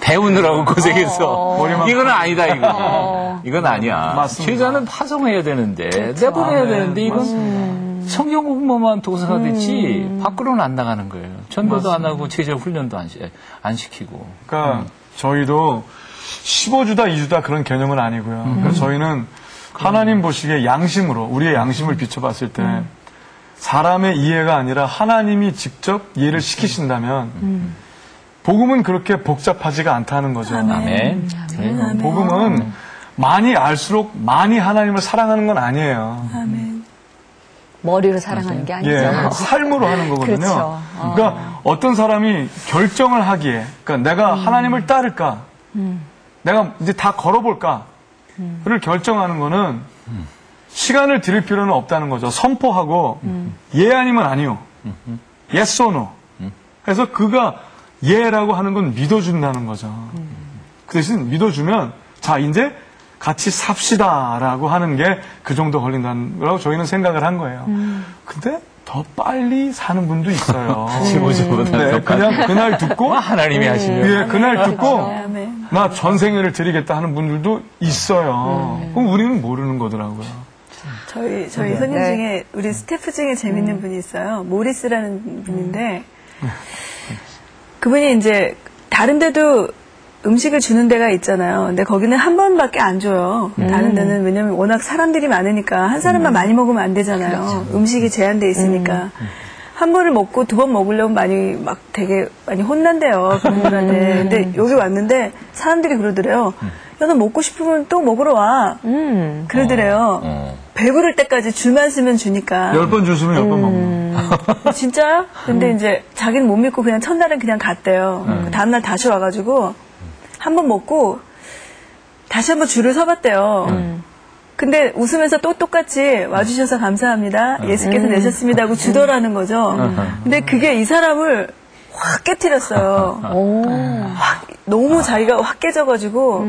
배우느라고 고생해서. 이건 아니다, 이거지. 이건 아니야. 맞습니다. 제자는 파송해야 되는데, 내보내야 되는데, 이건 성경 공부만 도사가 됐지, 밖으로는 안 나가는 거예요. 전도도 안 하고, 제자 훈련도 안 시키고. 그러니까 저희도 15주다 2주다 그런 개념은 아니고요. 그러니까 저희는 하나님 보시기에 양심으로 우리의 양심을 비춰봤을 때 사람의 이해가 아니라 하나님이 직접 이해를 시키신다면 복음은 그렇게 복잡하지가 않다는 거죠. 아멘. 그래요. 복음은 많이 알수록 많이 하나님을 사랑하는 건 아니에요. 아멘. 머리로 사랑하는 게 아니죠. 예, 삶으로 하는 거거든요. 그렇죠. 그러니까 어떤 사람이 결정을 하기에, 그러니까 내가 하나님을 따를까, 내가 이제 다 걸어볼까를 결정하는 거는 시간을 들일 필요는 없다는 거죠. 선포하고 예 아니면 아니요. yes or no. 그래서 그가 예라고 하는 건 믿어준다는 거죠. 그 대신 믿어주면 자 이제 같이 삽시다라고 하는 게 그 정도 걸린다는 거라고 저희는 생각을 한 거예요. 근데 더 빨리 사는 분도 있어요. 15주보다 네, 그냥 그날 듣고 하나님이 하시면. 예, 그날 듣고 아멘. 나 전생애를 드리겠다 하는 분들도 있어요. 그럼 우리는 모르는 거더라고요. 저희 손님 네. 중에 우리 스태프 중에 재밌는 분이 있어요. 모리스라는 분인데 그분이 이제 다른 데도 음식을 주는 데가 있잖아요. 근데 거기는 한 번밖에 안 줘요. 다른 데는 왜냐면 워낙 사람들이 많으니까 한 사람만 많이 먹으면 안 되잖아요. 음식이 제한돼 있으니까. 한 번을 먹고 두 번 먹으려면 되게 많이 혼난대요. 그분한테. 근데 여기 왔는데 사람들이 그러더래요. 야, 너 먹고 싶으면 또 먹으러 와. 그러더래요. 배부를 때까지 줄만 쓰면 주니까. 10번 줄 서면 10번 먹는. 진짜요? 근데 이제 자기는 못 믿고 그냥 첫날은 그냥 갔대요. 그 다음날 다시 와가지고 한 번 먹고 다시 한번 줄을 서봤대요. 근데 웃으면서 또 똑같이 와주셔서 감사합니다. 예수께서 내셨습니다 하고 주더라는 거죠. 근데 그게 이 사람을 확 깨트렸어요. 확, 너무 자기가 확 깨져가지고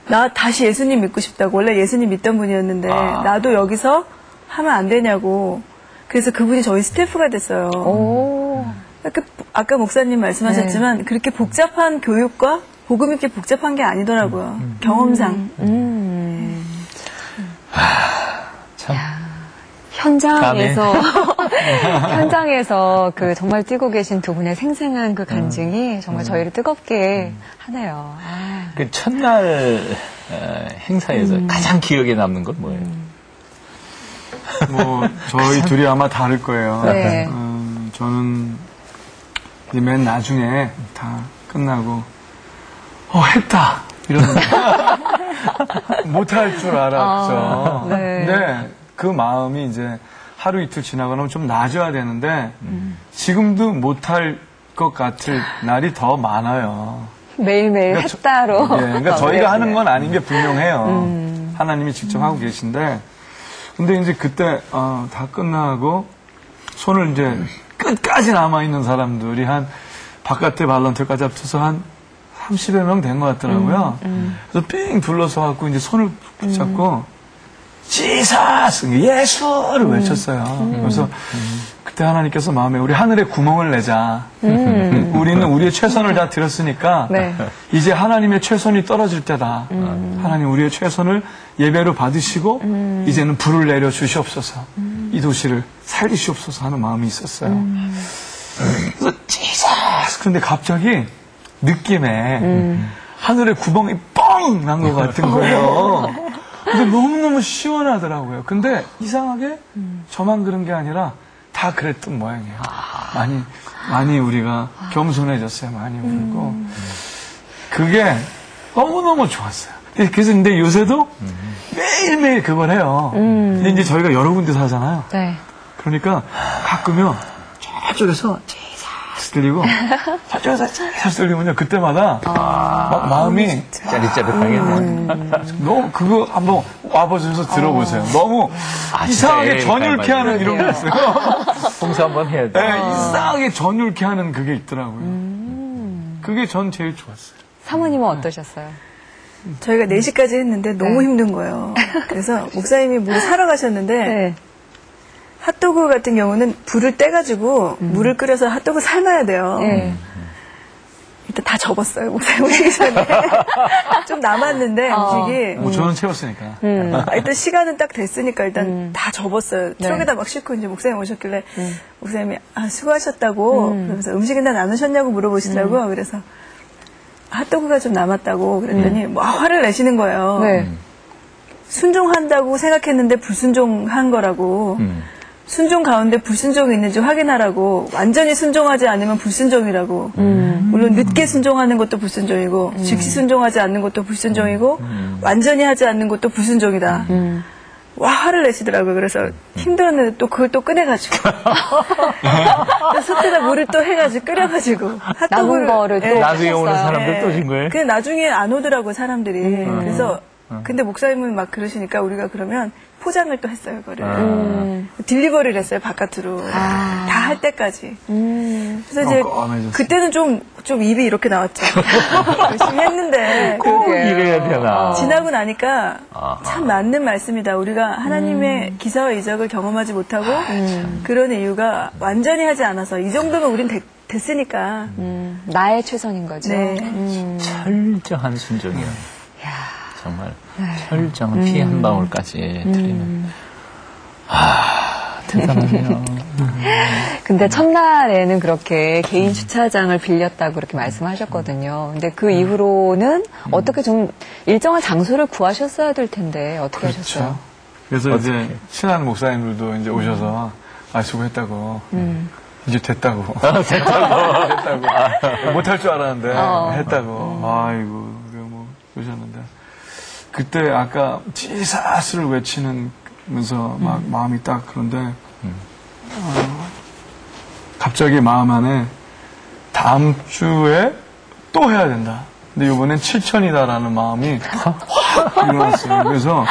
나 다시 예수님 믿고 싶다고. 원래 예수님 믿던 분이었는데 나도 여기서 하면 안 되냐고. 그래서 그분이 저희 스태프가 됐어요. 아까 목사님 말씀하셨지만 그렇게 복잡한 교육과 복음 있게 복잡한 게 아니더라고요. 경험상. 참. 현장에서 그 정말 뛰고 계신 두 분의 생생한 그 간증이 정말 저희를 뜨겁게 하네요. 그 첫날 행사에서 가장 기억에 남는 건 뭐예요? 뭐 저희 둘이 아마 다를 거예요. 네. 저는 이제 맨 나중에 다 끝나고 했다 이러는데 못할 줄 알았죠. 네. 근데 그 마음이 이제 하루 이틀 지나고 나면 좀 나아져야 되는데 지금도 못할 것 같을 날이 더 많아요. 매일매일 그러니까 했다로. 그러니까 저희가 하는 건 아닌 게 분명해요. 하나님이 직접 하고 계신데 근데 이제 그때 다 끝나고 손을 이제 끝까지 남아있는 사람들이 한 바깥에 발런트까지 합쳐서 한 30여 명 된 것 같더라고요. 그래서 삥 둘러서 갖고 이제 손을 붙잡고 지사스 예수를 외쳤어요. 그래서 그때 하나님께서 마음에 우리 하늘에 구멍을 내자. 우리는 우리의 최선을 다 들었으니까 네. 이제 하나님의 최선이 떨어질 때다. 하나님 우리의 최선을 예배로 받으시고 이제는 불을 내려 주시옵소서. 이 도시를 살리시옵소서 하는 마음이 있었어요. 그래서 지사스 근데 갑자기 느낌에 하늘에 구멍이 뻥 난 것 같은 거예요. 근데 너무너무 시원하더라고요. 근데 이상하게 저만 그런 게 아니라 다 그랬던 모양이에요. 많이 우리가 겸손해졌어요. 많이 울고. 그게 너무너무 좋았어요. 그래서 근데 요새도 매일매일 그걸 해요. 근데 이제 저희가 여러 군데 살잖아요. 네. 그러니까 가끔요, 저쪽에서 들리고 저쪽에서 들리면요 그때마다 막 마음이 짜릿짜릿하겠네. 너무 그거 한번 와보셔서 들어보세요. 너무 이상하게 전율케 하는 이런 게 있어요. 봉사 한번 해야 돼. 네, 이상하게 전율케 하는 그게 있더라고요. 그게 전 제일 좋았어요. 사모님은 어떠셨어요? 저희가 4시까지 했는데 너무 힘든 거예요. 그래서 목사님이 뭘 사러 가셨는데 네. 핫도그 같은 경우는 불을 떼가지고 물을 끓여서 핫도그 삶아야 돼요. 네. 일단 다 접었어요. 목사님 오시기 전에. 좀 남았는데 음식이. 뭐 저는 채웠으니까. 일단 시간은 딱 됐으니까 일단 다 접었어요. 트럭에다 막 싣고 이제 목사님 오셨길래 목사님이 수고하셨다고 그러면서 음식은 다 나누셨냐고 물어보시더라고요. 그래서 핫도그가 좀 남았다고 그랬더니 뭐 화를 내시는 거예요. 네. 순종한다고 생각했는데 불순종한 거라고. 순종 가운데 불순종이 있는지 확인하라고. 완전히 순종하지 않으면 불순종이라고. 물론 늦게 순종하는 것도 불순종이고 즉시 순종하지 않는 것도 불순종이고 완전히 하지 않는 것도 불순종이다. 와 화를 내시더라고요. 그래서 힘들었는데 또 그걸 또 꺼내가지고 솥에다 물을 또 해가지고 끓여가지고 남은 거를 또 나중에 오는 하셨어요. 사람들 또 준 거예요? 그냥 나중에 안 오더라고 사람들이. 그래서 근데 목사님은 막 그러시니까 우리가 그러면 포장을 또 했어요, 그거를. 딜리버리를 했어요, 바깥으로. 다 할 때까지. 그래서 이제 껌껌해졌어요. 그때는 좀 입이 이렇게 나왔죠. 열심히 했는데. 꼭 이래야 되나. 지나고 나니까 참 맞는 말씀이다. 우리가 하나님의 기사와 이적을 경험하지 못하고 그런 이유가 완전히 하지 않아서 이 정도면 우린 됐으니까. 나의 최선인 거죠. 네. 철저한 순종이요. 정말 철저한 피 한 방울까지 드리는. 대단하네요. 근데 첫날에는 그렇게 개인 주차장을 빌렸다고 그렇게 말씀하셨거든요. 근데 그 이후로는 어떻게 좀 일정한 장소를 구하셨어야 될 텐데 어떻게 하셨어요? 그래서 이제 친한 목사님들도 이제 오셔서 수고했다고. 이제 됐다고. 됐다고. 못할 줄 알았는데 했다고. 아이고, 뭐 그러셨는데. 그때 아까 지사스를 외치는 하면서 막 마음이 딱 그런데 갑자기 마음 안에 다음 주에 또 해야 된다. 근데 이번엔 7천이다라는 마음이 확 일어났어요. 그래서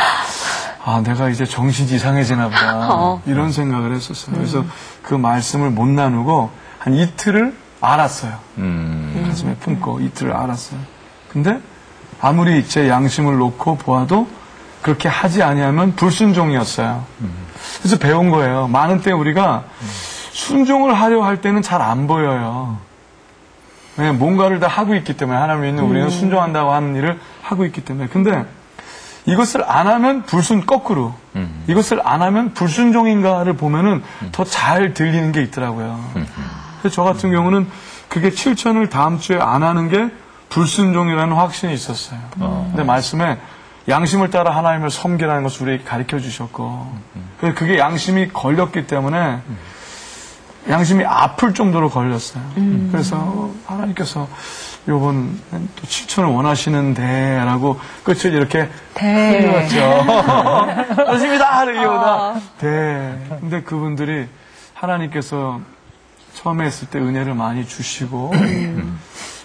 내가 이제 정신이 이상해지나 보다. 이런 생각을 했었어요. 그래서 그 말씀을 못 나누고 한 이틀을 알았어요. 가슴에 품고 이틀을 알았어요. 근데 아무리 제 양심을 놓고 보아도 그렇게 하지 아니하면 불순종이었어요. 그래서 배운 거예요. 많은 때 우리가 순종을 하려 할 때는 잘 안 보여요. 네, 뭔가를 다 하고 있기 때문에 하나님 믿는 우리는 순종한다고 하는 일을 하고 있기 때문에. 근데 이것을 안 하면 거꾸로 이것을 안 하면 불순종인가를 보면은 더 잘 들리는 게 있더라고요. 그래서 저 같은 경우는 그게 7천을 다음 주에 안 하는 게 불순종이라는 확신이 있었어요. 근데 말씀에 양심을 따라 하나님을 섬기라는 것을 우리에게 가르쳐 주셨고, 그게 양심이 걸렸기 때문에 양심이 아플 정도로 걸렸어요. 그래서 하나님께서 요번 또 7천을 원하시는데 라고 끝을 이렇게 흘렸죠. 그렇습니다. 이거다. 근데 그분들이 하나님께서 처음에 했을 때 은혜를 많이 주시고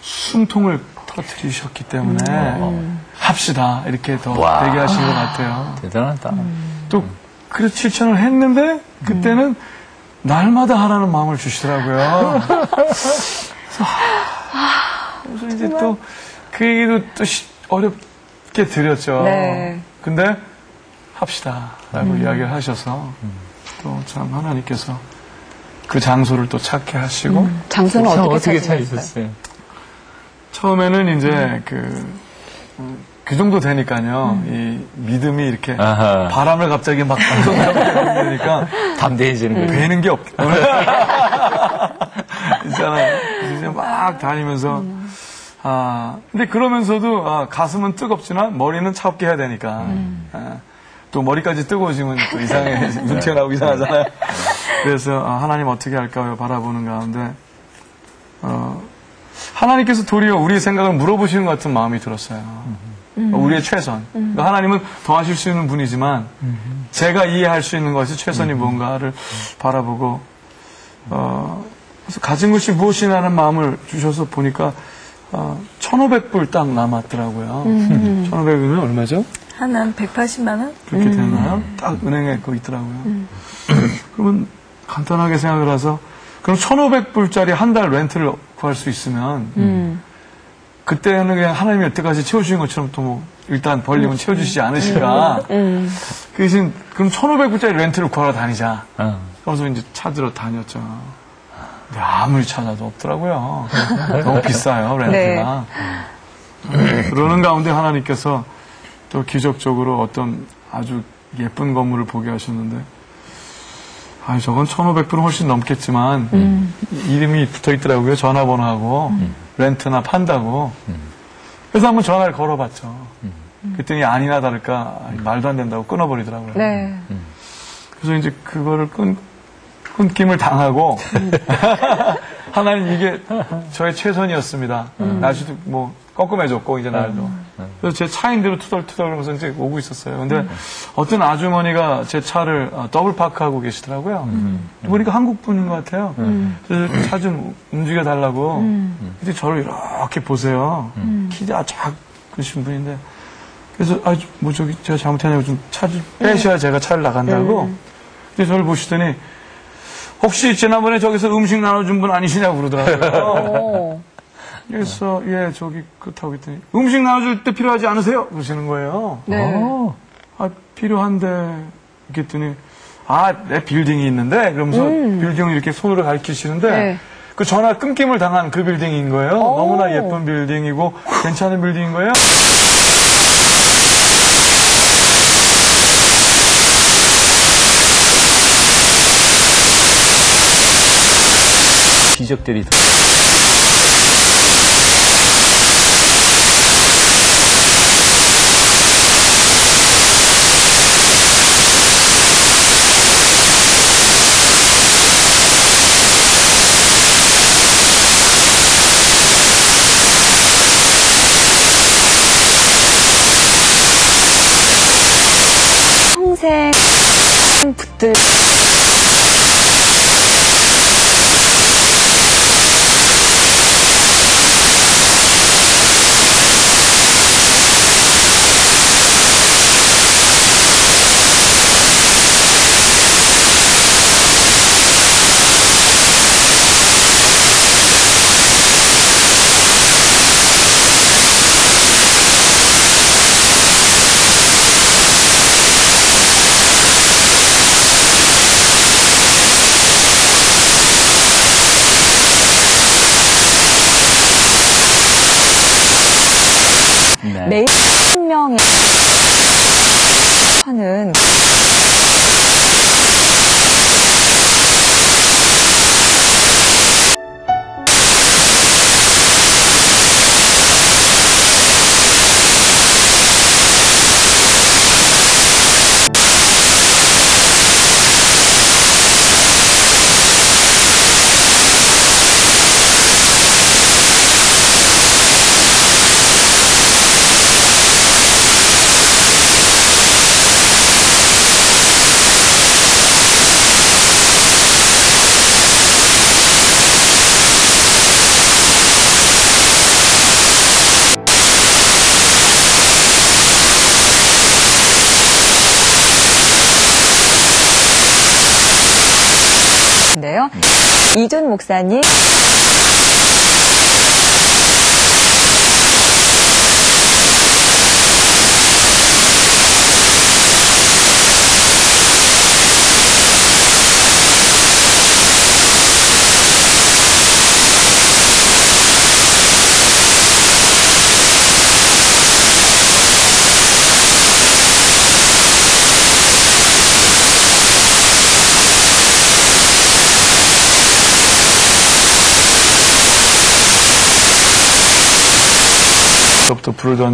숨통을 터뜨리셨기 때문에 합시다 이렇게 더 되게 하신 것 같아요. 대단하다. 또 그래서 7천을 했는데 그때는 날마다 하라는 마음을 주시더라고요. 그래서 이제 또 그 얘기도 또 어렵게 드렸죠. 네. 근데 합시다라고 이야기를 하셔서 또 참 하나님께서 그 장소를 또 찾게 하시고 장소는 어떻게 찾으셨어요? 찾으셨어요? 처음에는 이제 그 정도 되니까요. 이 믿음이 이렇게 아하. 바람을 갑자기 막 되니까 담대해지는 거예요. 배는 게 없고 있잖아요. 이제 막 다니면서 근데 그러면서도 가슴은 뜨겁지만 머리는 차갑게 해야 되니까 또 머리까지 뜨거워지면 또 이상해 눈 튀어나오고 이상하잖아요. 그래서 하나님 어떻게 할까요? 바라보는 가운데 하나님께서 도리어 우리의 생각을 물어보시는 것 같은 마음이 들었어요. 우리의 최선. 그러니까 하나님은 더 하실 수 있는 분이지만 제가 이해할 수 있는 것이 최선이 뭔가를 바라보고 그래서 가진 것이 무엇이냐는 마음을 주셔서 보니까 1,500불 딱 남았더라고요. 1,500불이면 얼마죠? 한 180만 원? 그렇게 되나요? 딱 은행에 그거 있더라고요. 그러면 간단하게 생각을 해서 그럼 1,500불짜리 한 달 렌트를 구할 수 있으면 그때는 그냥 하나님이 여태까지 채워주신 것처럼 또 뭐 일단 벌리면 채워주시지 않으실까. 그 대신 그럼 1,500불짜리 렌트를 구하러 다니자. 그래서 이제 찾으러 다녔죠. 근데 아무리 찾아도 없더라고요. 너무 비싸요, 렌트가. 그러는 가운데 하나님께서 또 기적적으로 어떤 아주 예쁜 건물을 보게 하셨는데 저건 1,500불은 훨씬 넘겠지만 이름이 붙어 있더라고요. 전화번호하고 렌트나 판다고. 그래서 한번 전화를 걸어봤죠. 그랬더니 아니나 다를까 말도 안 된다고 끊어버리더라고요. 네. 그래서 이제 그거를 끊김을 당하고 하나님 이게 저의 최선이었습니다. 날씨도 뭐 껌껌해졌고 이제 날도. 그래서 제 차인 대로 투덜투덜 하면서 이제 오고 있었어요. 근데 어떤 아주머니가 제 차를 더블 파크하고 계시더라고요. 보니까 한국 분인 것 같아요. 그래서 차 좀 움직여 달라고. 근데 저를 이렇게 보세요. 키가 작으신 분인데. 그래서 뭐 저기 제가 잘못했냐고 좀 차 좀 빼셔야 제가 차를 나간다고. 근데 저를 보시더니 혹시 지난번에 저기서 음식 나눠준 분 아니시냐고 그러더라고요. 그래서 저기 그렇다고 했더니 음식 나눠줄 때 필요하지 않으세요? 그러시는 거예요. 네. 필요한데 그랬더니 내 빌딩이 있는데 그러면서 빌딩을 이렇게 손으로 가리키시는데 네. 그 전화 끊김을 당한 그 빌딩인 거예요. 너무나 예쁜 빌딩이고 괜찮은 빌딩인 거예요. 기적들이 평생 것들 네. 매일 한 명의 하는 인데요. 이준 목사님. 부터 불을 던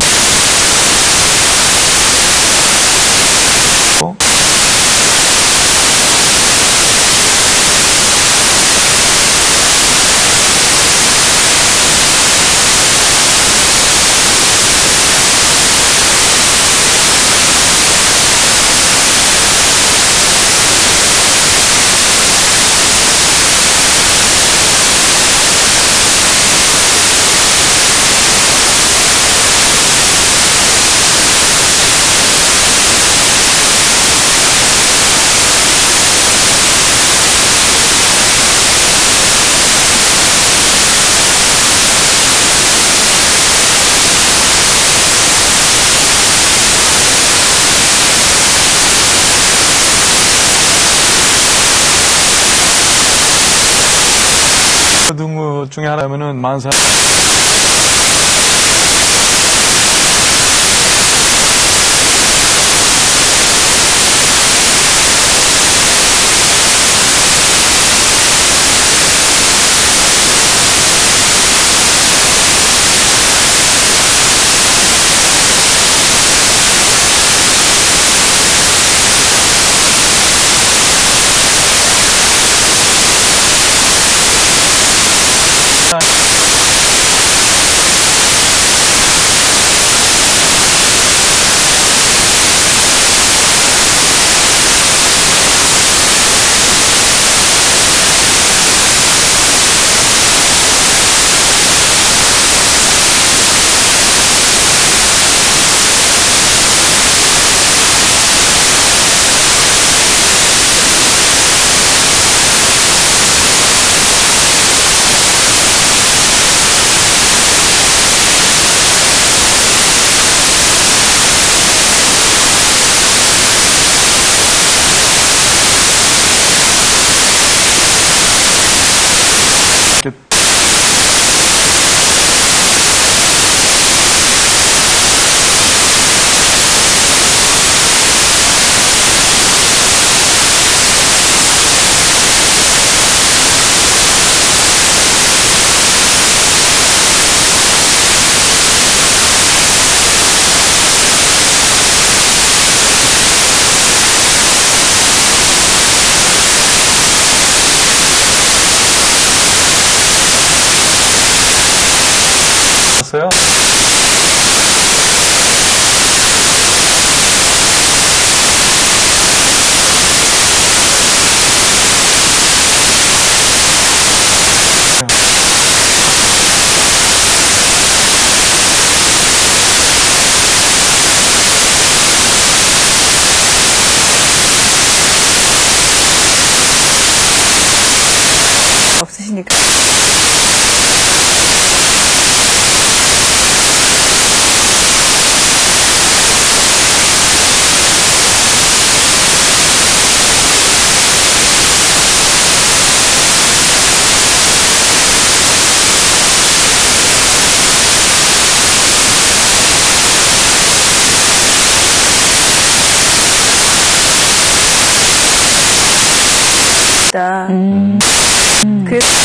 등 중에 하나면은 만사 없으시니까. 그래서